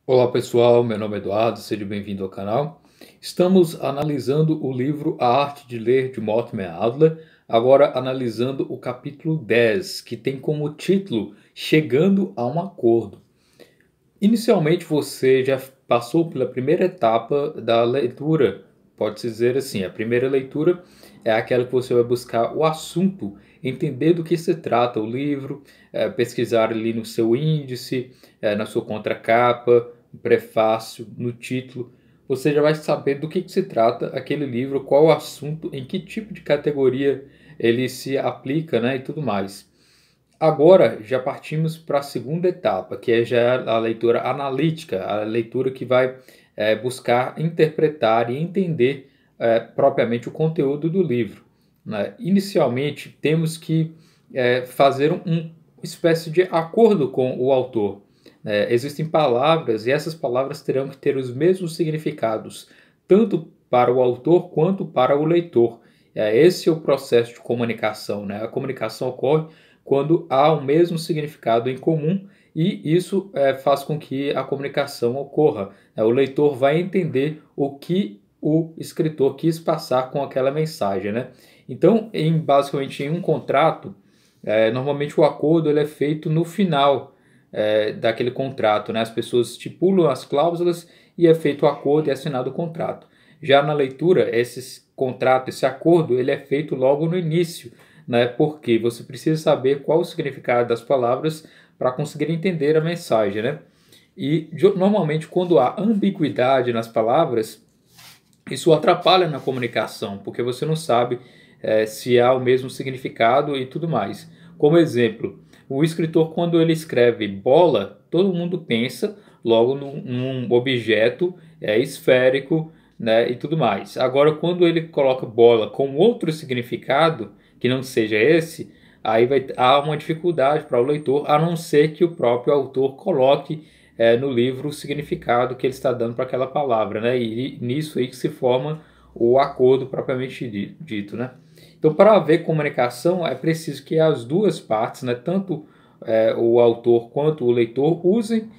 Olá pessoal, meu nome é Eduardo, seja bem-vindo ao canal. Estamos analisando o livro A Arte de Ler de Mortimer Adler, agora analisando o capítulo 10, que tem como título Chegando a um Acordo. Inicialmente você já passou pela primeira etapa da leitura, pode-se dizer assim, a primeira leitura é aquela que você vai buscar o assunto, entender do que se trata o livro, pesquisar ali no seu índice, na sua contracapa, no prefácio, no título, você já vai saber do que se trata aquele livro, qual o assunto, em que tipo de categoria ele se aplica, né, e tudo mais. Agora já partimos para a segunda etapa, que é já a leitura analítica, a leitura que vai buscar interpretar e entender propriamente o conteúdo do livro, né? Inicialmente, temos que fazer uma espécie de acordo com o autor. Existem palavras e essas palavras terão que ter os mesmos significados, tanto para o autor quanto para o leitor. Esse é o processo de comunicação, né? A comunicação ocorre quando há o mesmo significado em comum e isso faz com que a comunicação ocorra. O leitor vai entender o que o escritor quis passar com aquela mensagem, né? Então, basicamente em um contrato, normalmente o acordo ele é feito no final daquele contrato, né? As pessoas estipulam as cláusulas e é feito o acordo e é assinado o contrato. Já na leitura, esse acordo, ele é feito logo no início, né? Porque você precisa saber qual o significado das palavras para conseguir entender a mensagem, né? E normalmente quando há ambiguidade nas palavras, isso atrapalha na comunicação, porque você não sabe se há o mesmo significado e tudo mais. Como exemplo, o escritor, quando ele escreve bola, todo mundo pensa logo num objeto esférico, né, e tudo mais. Agora, quando ele coloca bola com outro significado, que não seja esse, aí há uma dificuldade para o leitor, a não ser que o próprio autor coloque no livro o significado que ele está dando para aquela palavra, né? E nisso aí que se forma o acordo propriamente dito, né? Então, para haver comunicação, é preciso que as duas partes, né, tanto o autor quanto o leitor, usem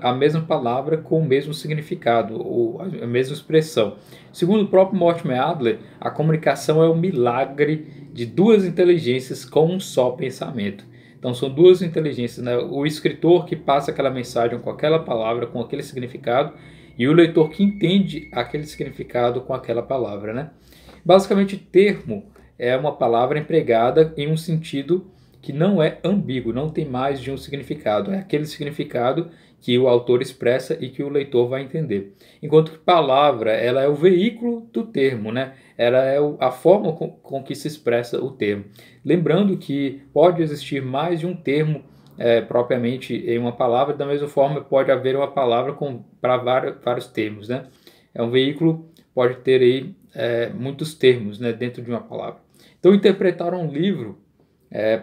a mesma palavra com o mesmo significado, ou a mesma expressão. Segundo o próprio Mortimer Adler, a comunicação é o milagre de duas inteligências com um só pensamento. Então são duas inteligências, né? O escritor que passa aquela mensagem com aquela palavra, com aquele significado, e o leitor que entende aquele significado com aquela palavra, né? Basicamente, termo é uma palavra empregada em um sentido que não é ambíguo, não tem mais de um significado. É aquele significado que o autor expressa e que o leitor vai entender. Enquanto que palavra, ela é o veículo do termo, né? Ela é a forma com que se expressa o termo. Lembrando que pode existir mais de um termo propriamente em uma palavra, da mesma forma pode haver uma palavra para vários termos, né? É um veículo, pode ter aí muitos termos, né, dentro de uma palavra. Então, interpretar um livro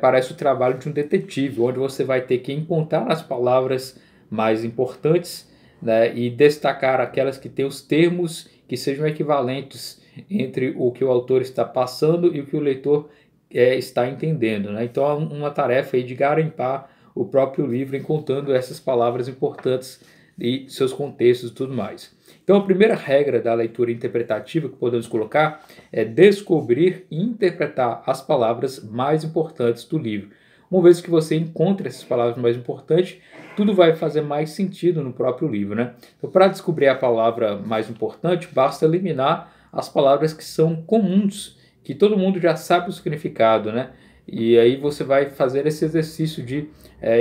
parece o trabalho de um detetive, onde você vai ter que encontrar as palavras mais importantes, né, e destacar aquelas que têm os termos que sejam equivalentes entre o que o autor está passando e o que o leitor está entendendo, né? Então, é uma tarefa aí de garimpar o próprio livro, encontrando essas palavras importantes e seus contextos e tudo mais. Então, a primeira regra da leitura interpretativa que podemos colocar é descobrir e interpretar as palavras mais importantes do livro. Uma vez que você encontra essas palavras mais importantes, tudo vai fazer mais sentido no próprio livro, né? Então, para descobrir a palavra mais importante, basta eliminar as palavras que são comuns, que todo mundo já sabe o significado, né? E aí você vai fazer esse exercício de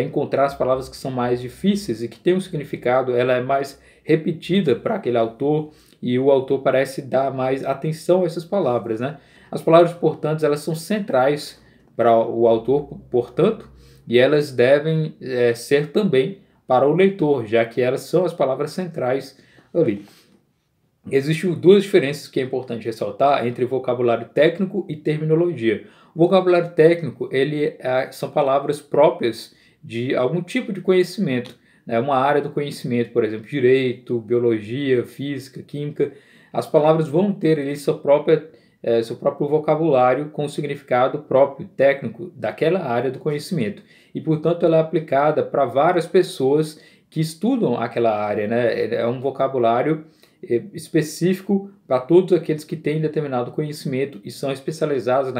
encontrar as palavras que são mais difíceis e que têm um significado, ela é mais repetida para aquele autor e o autor parece dar mais atenção a essas palavras, né? As palavras importantes, elas são centrais para o autor, portanto, e elas devem ser também para o leitor, já que elas são as palavras centrais ali. Existem duas diferenças que é importante ressaltar entre vocabulário técnico e terminologia. O vocabulário técnico são palavras próprias de algum tipo de conhecimento, né? Uma área do conhecimento, por exemplo, direito, biologia, física, química. As palavras vão ter ali seu próprio vocabulário com significado próprio, técnico, daquela área do conhecimento. E, portanto, ela é aplicada para várias pessoas que estudam aquela área, né? É um vocabulário específico para todos aqueles que têm determinado conhecimento e são especializados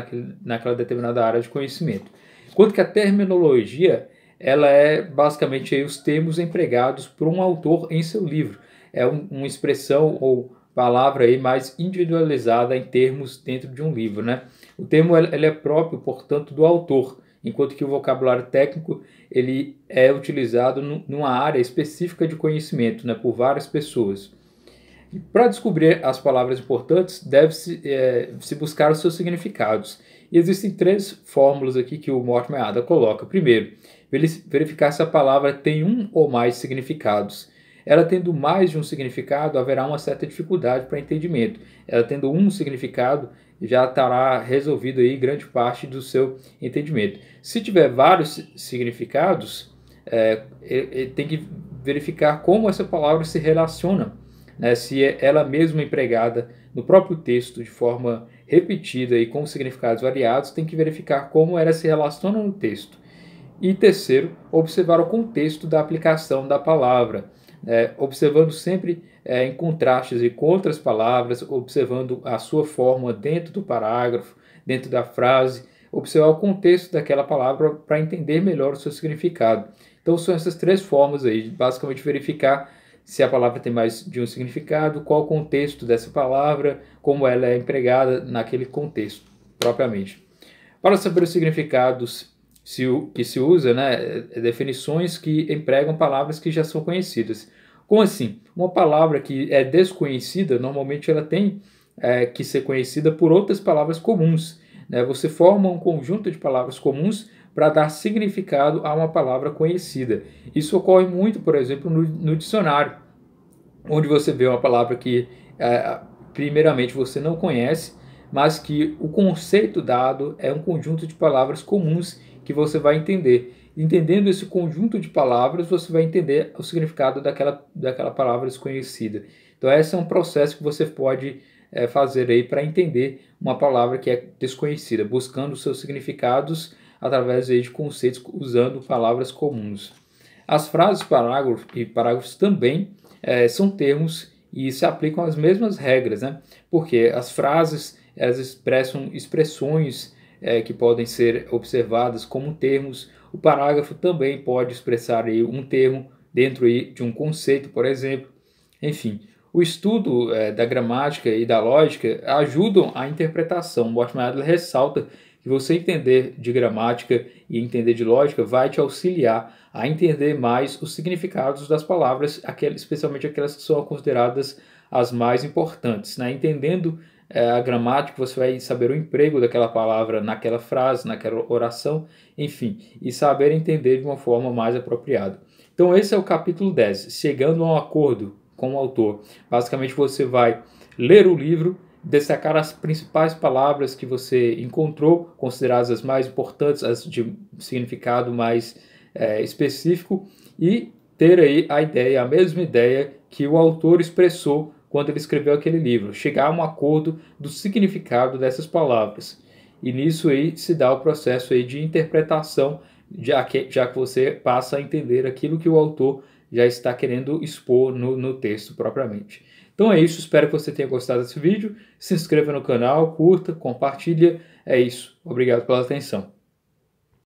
naquela determinada área de conhecimento. Enquanto que a terminologia, ela é basicamente aí os termos empregados por um autor em seu livro. É uma expressão ou palavra aí mais individualizada em termos dentro de um livro, né? O termo ele é próprio, portanto, do autor, enquanto que o vocabulário técnico ele é utilizado numa área específica de conhecimento, né, por várias pessoas. Para descobrir as palavras importantes, deve-se se buscar os seus significados. E existem 3 fórmulas aqui que o Mortimer Adler coloca. Primeiro, verificar se a palavra tem um ou mais significados. Ela tendo mais de um significado, haverá uma certa dificuldade para entendimento. Ela tendo um significado, já estará resolvido aí grande parte do seu entendimento. Se tiver vários significados, tem que verificar como essa palavra se relaciona, né, se ela mesma é empregada no próprio texto de forma repetida e com significados variados, tem que verificar como ela se relaciona no texto. E terceiro, observar o contexto da aplicação da palavra, observando sempre em contrastes e com outras palavras, observando a sua forma dentro do parágrafo, dentro da frase, observar o contexto daquela palavra para entender melhor o seu significado. Então são essas 3 formas aí, basicamente verificar se a palavra tem mais de um significado, qual o contexto dessa palavra, como ela é empregada naquele contexto propriamente. Para saber os significados que se usa, né, definições que empregam palavras que já são conhecidas. Como assim? Uma palavra que é desconhecida, normalmente ela tem que ser conhecida por outras palavras comuns, né? Você forma um conjunto de palavras comuns para dar significado a uma palavra conhecida. Isso ocorre muito, por exemplo, no dicionário, onde você vê uma palavra que primeiramente você não conhece, mas que o conceito dado é um conjunto de palavras comuns que você vai entender. Entendendo esse conjunto de palavras, você vai entender o significado daquela palavra desconhecida. Então esse é um processo que você pode fazer aí para entender uma palavra que é desconhecida, buscando seus significados através aí de conceitos usando palavras comuns. As frases e parágrafos também são termos e se aplicam às mesmas regras, né? Porque as frases elas expressam expressões que podem ser observadas como termos. O parágrafo também pode expressar aí um termo dentro aí de um conceito, por exemplo. Enfim, o estudo da gramática e da lógica ajudam a interpretação. Mortimer Adler ressalta que você entender de gramática e entender de lógica vai te auxiliar a entender mais os significados das palavras, especialmente aquelas que são consideradas as mais importantes, né? Entendendo a gramática, você vai saber o emprego daquela palavra naquela frase, naquela oração, enfim, e saber entender de uma forma mais apropriada. Então esse é o capítulo 10, chegando a um acordo com o autor. Basicamente você vai ler o livro, destacar as principais palavras que você encontrou, consideradas as mais importantes, as de significado mais específico, e ter aí a mesma ideia que o autor expressou quando ele escreveu aquele livro, chegar a um acordo do significado dessas palavras. E nisso aí se dá o processo aí de interpretação, já que você passa a entender aquilo que o autor já está querendo expor no texto propriamente. Então é isso, espero que você tenha gostado desse vídeo. Se inscreva no canal, curta, compartilha. É isso. Obrigado pela atenção.